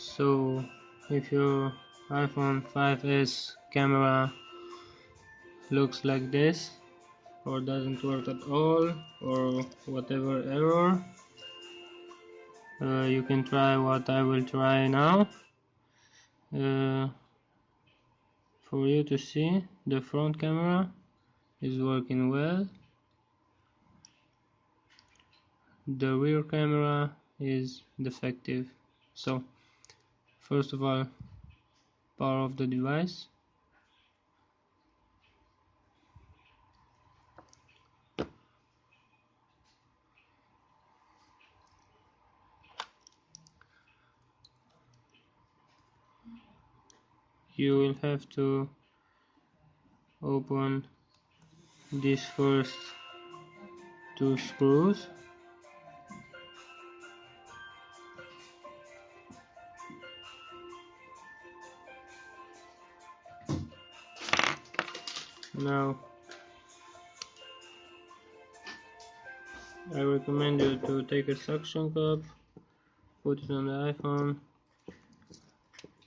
So if your iPhone 5s camera looks like this or doesn't work at all or whatever error, you can try what I will try now. For you to see, the front camera is working well, the rear camera is defective. So first of all, power off the device. You will have to open these first two screws. Now I recommend you to take a suction cup, put it on the iPhone,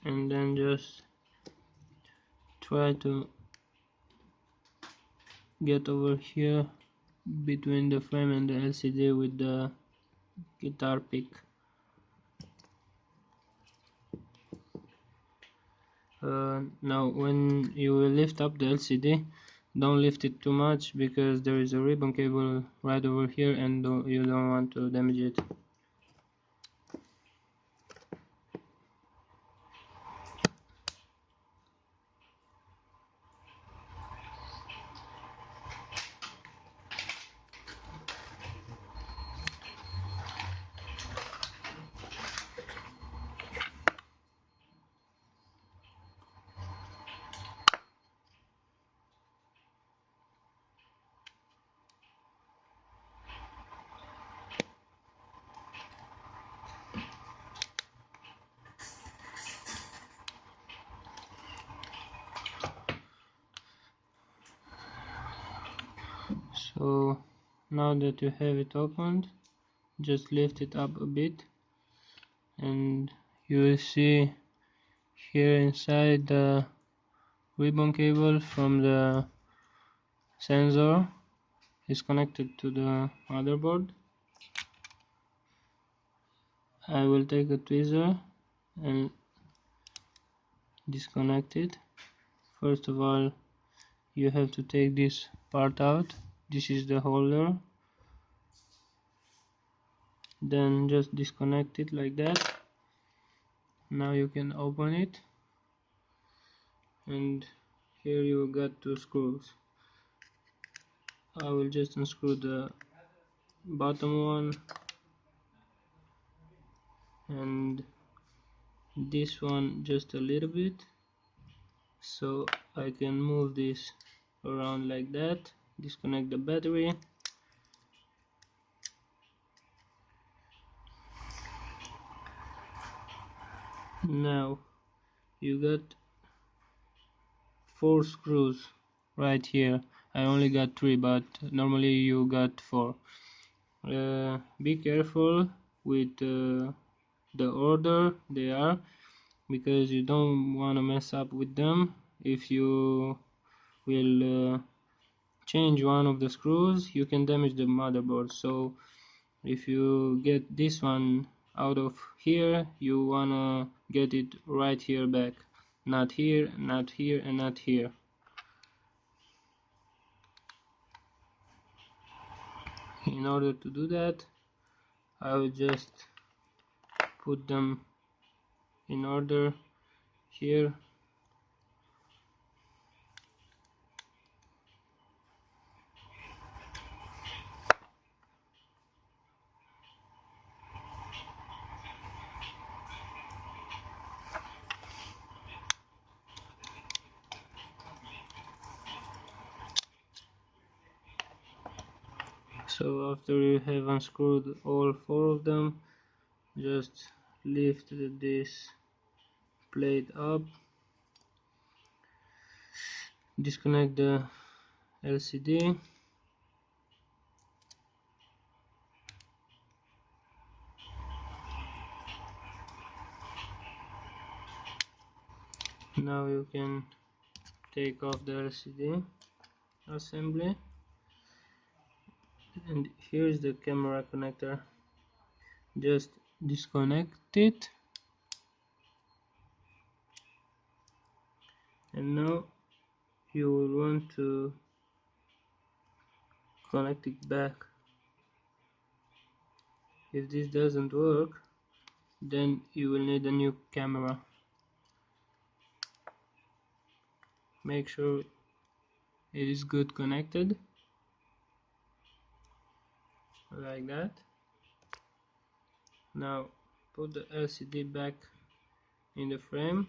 and then just try to get over here between the frame and the LCD with the guitar pick. Now when you will lift up the LCD, don't lift it too much because there is a ribbon cable right over here and you don't want to damage it. So now that you have it opened, just lift it up a bit and you will see here inside the ribbon cable from the sensor is connected to the motherboard. I will take a tweezer and disconnect it. First of all, you have to take this part out. This is the holder. Then just disconnect it like that. Now you can open it, and here you got two screws. I will just unscrew the bottom one and this one just a little bit, so I can move this around like that. Disconnect the battery. Now you got 4 screws right here. I only got 3, but normally you got 4. Be careful with the order they are, because you don't want to mess up with them. If you will change one of the screws, you can damage the motherboard. So if you get this one out of here, you wanna get it right here back, not here, not here, and not here. In order to do that, I will just put them in order here. So after you have unscrewed all 4 of them, just lift this plate up, disconnect the LCD, Now you can take off the LCD assembly, and here's the camera connector. Just disconnect it, and now you will want to connect it back. If this doesn't work, then you will need a new camera. Make sure it is good connected, like that. Now put the LCD back in the frame,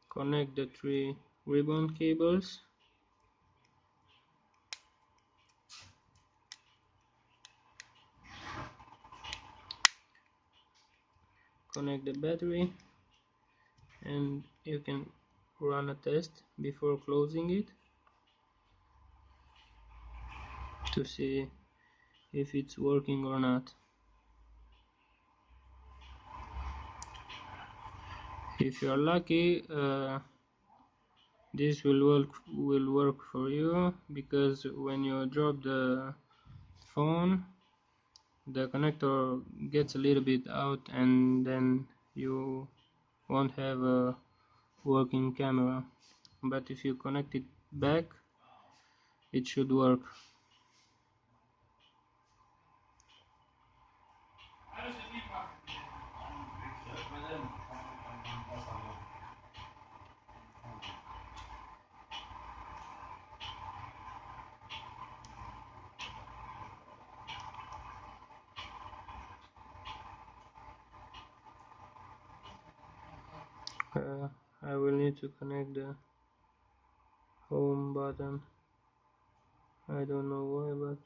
connect the 3 ribbon cables, connect the battery, and you can run a test before closing it to see if it's working or not. If you're lucky, this will work for you, because when you drop the phone, the connector gets a little bit out, and then you won't have a working camera. But if you connect it back, it should work. I will need to connect the home button. I don't know why, but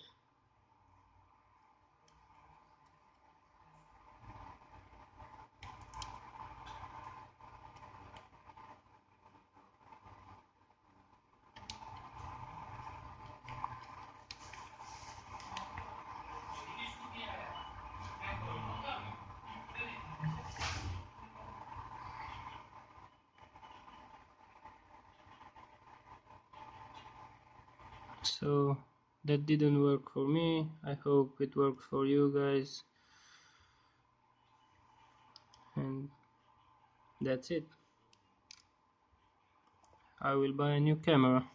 so that didn't work for me. I hope it works for you guys, and that's it. I will buy a new camera.